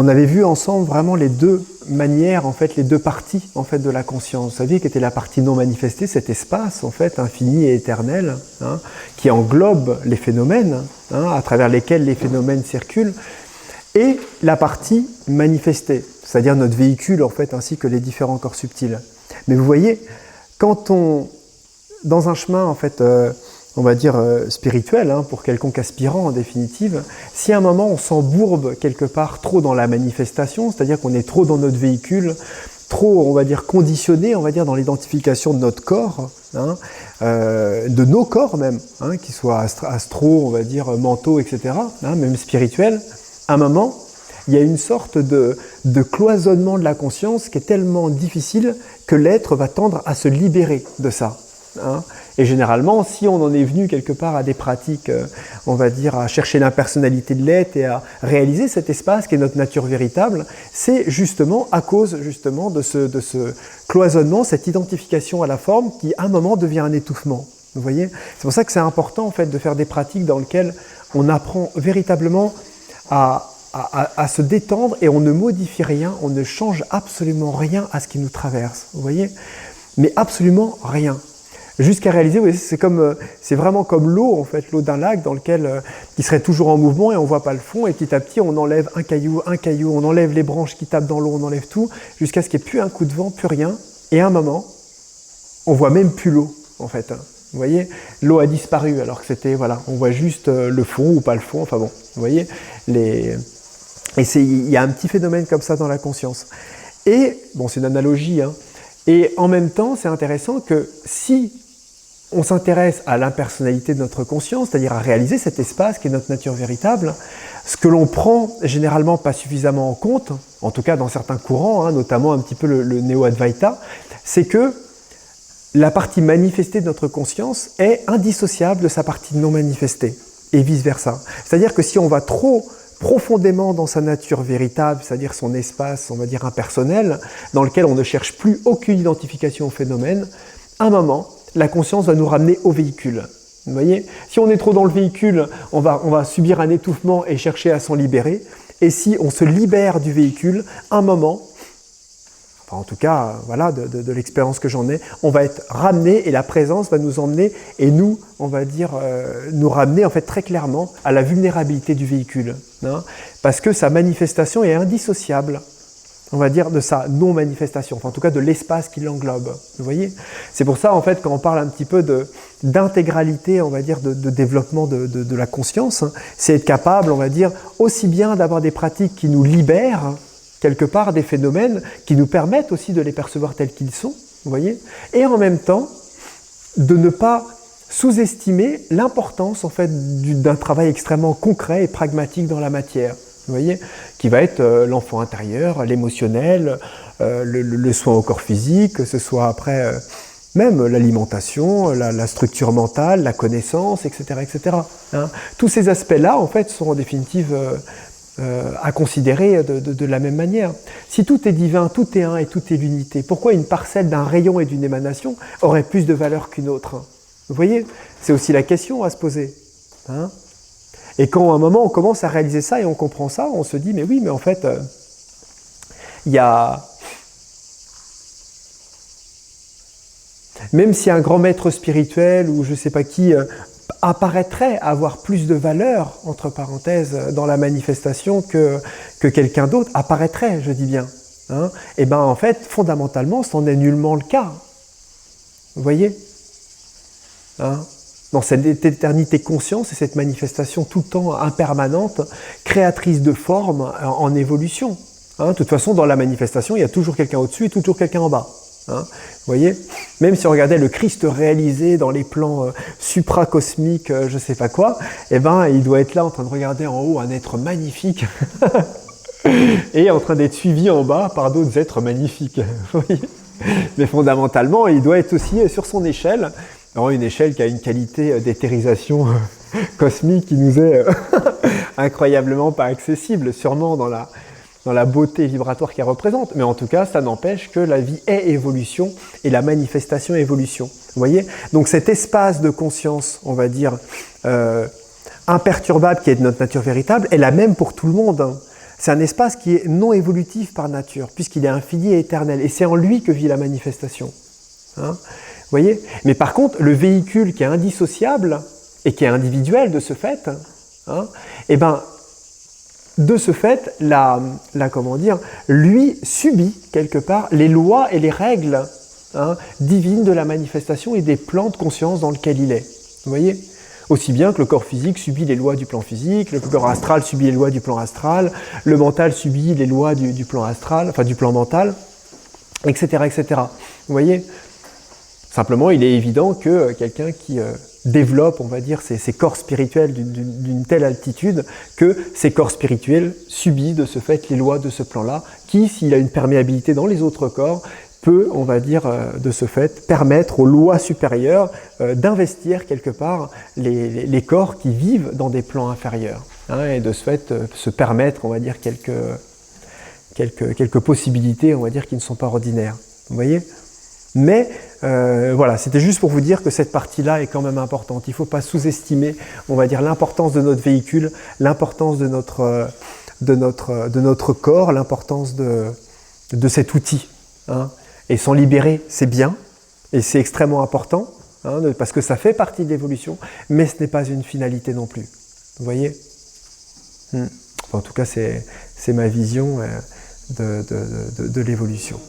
on avait vu ensemble vraiment les deux manières, en fait, les deux parties en fait, de la conscience. Vous saviez qu'était la partie non manifestée, cet espace en fait, infini et éternel, hein, qui englobe les phénomènes, hein, à travers lesquels les phénomènes circulent, et la partie manifestée, c'est-à-dire notre véhicule en fait, ainsi que les différents corps subtils. Mais vous voyez, quand on, dans un chemin en fait, on va dire spirituel, hein, pour quelconque aspirant en définitive, si à un moment on s'embourbe quelque part trop dans la manifestation, c'est-à-dire qu'on est trop dans notre véhicule, trop, on va dire, conditionné, on va dire, dans l'identification de notre corps, hein, de nos corps même, hein, qu'ils soient astro, on va dire, mentaux, etc., hein, même spirituels, à un moment, il y a une sorte de cloisonnement de la conscience qui est tellement difficile que l'être va tendre à se libérer de ça. Hein. Et généralement, si on en est venu quelque part à des pratiques, on va dire, à chercher l'impersonnalité de l'être et à réaliser cet espace qui est notre nature véritable, c'est justement à cause justement de ce cloisonnement, cette identification à la forme qui, à un moment, devient un étouffement. Vous voyez ? C'est pour ça que c'est important en fait, de faire des pratiques dans lesquelles on apprend véritablement à se détendre et on ne modifie rien, on ne change absolument rien à ce qui nous traverse. Vous voyez ? Mais absolument rien. Jusqu'à réaliser, vous voyez, c'est vraiment comme l'eau, en fait, l'eau d'un lac dans lequel qui serait toujours en mouvement et on ne voit pas le fond, et petit à petit on enlève un caillou, on enlève les branches qui tapent dans l'eau, on enlève tout, jusqu'à ce qu'il n'y ait plus un coup de vent, plus rien, et à un moment, on voit même plus l'eau, en fait. Vous voyez, l'eau a disparu, alors que c'était, voilà, on voit juste le fond ou pas le fond, enfin bon, vous voyez, et il y a un petit phénomène comme ça dans la conscience. Et, bon, c'est une analogie, hein, et en même temps, c'est intéressant que si on s'intéresse à l'impersonnalité de notre conscience, c'est-à-dire à réaliser cet espace qui est notre nature véritable, ce que l'on prend généralement pas suffisamment en compte, en tout cas dans certains courants, hein, notamment un petit peu le Néo-Advaita, c'est que la partie manifestée de notre conscience est indissociable de sa partie non manifestée, et vice-versa. C'est-à-dire que si on va trop profondément dans sa nature véritable, c'est-à-dire son espace, on va dire impersonnel, dans lequel on ne cherche plus aucune identification au phénomène, à un moment, la conscience va nous ramener au véhicule. Vous voyez ? Si on est trop dans le véhicule, on va subir un étouffement et chercher à s'en libérer. Et si on se libère du véhicule, un moment, enfin en tout cas, voilà, de l'expérience que j'en ai, on va être ramené et la présence va nous emmener et nous, on va dire, nous ramener en fait très clairement à la vulnérabilité du véhicule. Hein, parce que sa manifestation est indissociable, on va dire, de sa non-manifestation, enfin en tout cas de l'espace qui l'englobe. Vous voyez ? C'est pour ça, en fait, quand on parle un petit peu d'intégralité, on va dire, de développement de la conscience, hein, c'est être capable, on va dire, aussi bien d'avoir des pratiques qui nous libèrent, quelque part, des phénomènes, qui nous permettent aussi de les percevoir tels qu'ils sont, vous voyez ? Et en même temps, de ne pas sous-estimer l'importance, en fait, d'un travail extrêmement concret et pragmatique dans la matière. Vous voyez, qui va être l'enfant intérieur, l'émotionnel, le soin au corps physique, que ce soit après même l'alimentation, la structure mentale, la connaissance, etc. etc. Hein. Tous ces aspects-là, en fait, sont en définitive à considérer de la même manière. Si tout est divin, tout est un et tout est l'unité, pourquoi une parcelle d'un rayon et d'une émanation aurait plus de valeur qu'une autre ? Vous voyez, c'est aussi la question à se poser. Hein ? Et quand à un moment on commence à réaliser ça et on comprend ça, on se dit mais oui, mais en fait, il y a... Même si un grand maître spirituel ou je ne sais pas qui apparaîtrait avoir plus de valeur, entre parenthèses, dans la manifestation que quelqu'un d'autre, apparaîtrait, je dis bien, hein, et bien en fait, fondamentalement, ce n'en est nullement le cas. Vous voyez, hein, dans cette éternité conscience et cette manifestation tout le temps impermanente, créatrice de formes en évolution. Hein, de toute façon, dans la manifestation, il y a toujours quelqu'un au-dessus et toujours quelqu'un en bas. Hein, vous voyez, même si on regardait le Christ réalisé dans les plans supracosmiques, je ne sais pas quoi, eh ben, il doit être là en train de regarder en haut un être magnifique et en train d'être suivi en bas par d'autres êtres magnifiques. Vous voyez, mais fondamentalement, il doit être aussi sur son échelle. Une échelle qui a une qualité d'éthérisation cosmique qui nous est incroyablement pas accessible, sûrement dans la beauté vibratoire qu'elle représente. Mais en tout cas, ça n'empêche que la vie est évolution et la manifestation est évolution. Vous voyez ? Donc cet espace de conscience, on va dire, imperturbable qui est de notre nature véritable, est la même pour tout le monde. Hein. c'est un espace qui est non évolutif par nature, puisqu'il est infini et éternel, et c'est en lui que vit la manifestation. Hein, vous voyez? Mais par contre, le véhicule qui est indissociable, et qui est individuel de ce fait, hein, eh ben, de ce fait, comment dire, lui subit quelque part les lois et les règles divines de la manifestation et des plans de conscience dans lequel il est. Vous voyez? Aussi bien que le corps physique subit les lois du plan physique, le corps astral subit les lois du plan astral, le mental subit les lois du plan astral, enfin du plan mental, etc., etc. Vous voyez? Simplement, il est évident que quelqu'un qui développe, on va dire, ses corps spirituels d'une telle altitude, que ces corps spirituels subissent de ce fait les lois de ce plan-là, qui, s'il a une perméabilité dans les autres corps, peut, on va dire, de ce fait, permettre aux lois supérieures d'investir quelque part les corps qui vivent dans des plans inférieurs. Hein, et de ce fait, se permettre, on va dire, quelques possibilités, on va dire, qui ne sont pas ordinaires. Vous voyez? Mais voilà, c'était juste pour vous dire que cette partie-là est quand même importante. Il ne faut pas sous-estimer, on va dire, l'importance de notre véhicule, l'importance de notre corps, l'importance de cet outil. Hein. Et s'en libérer, c'est bien, et c'est extrêmement important, hein, parce que ça fait partie de l'évolution, mais ce n'est pas une finalité non plus. Vous voyez? En tout cas, c'est ma vision de l'évolution.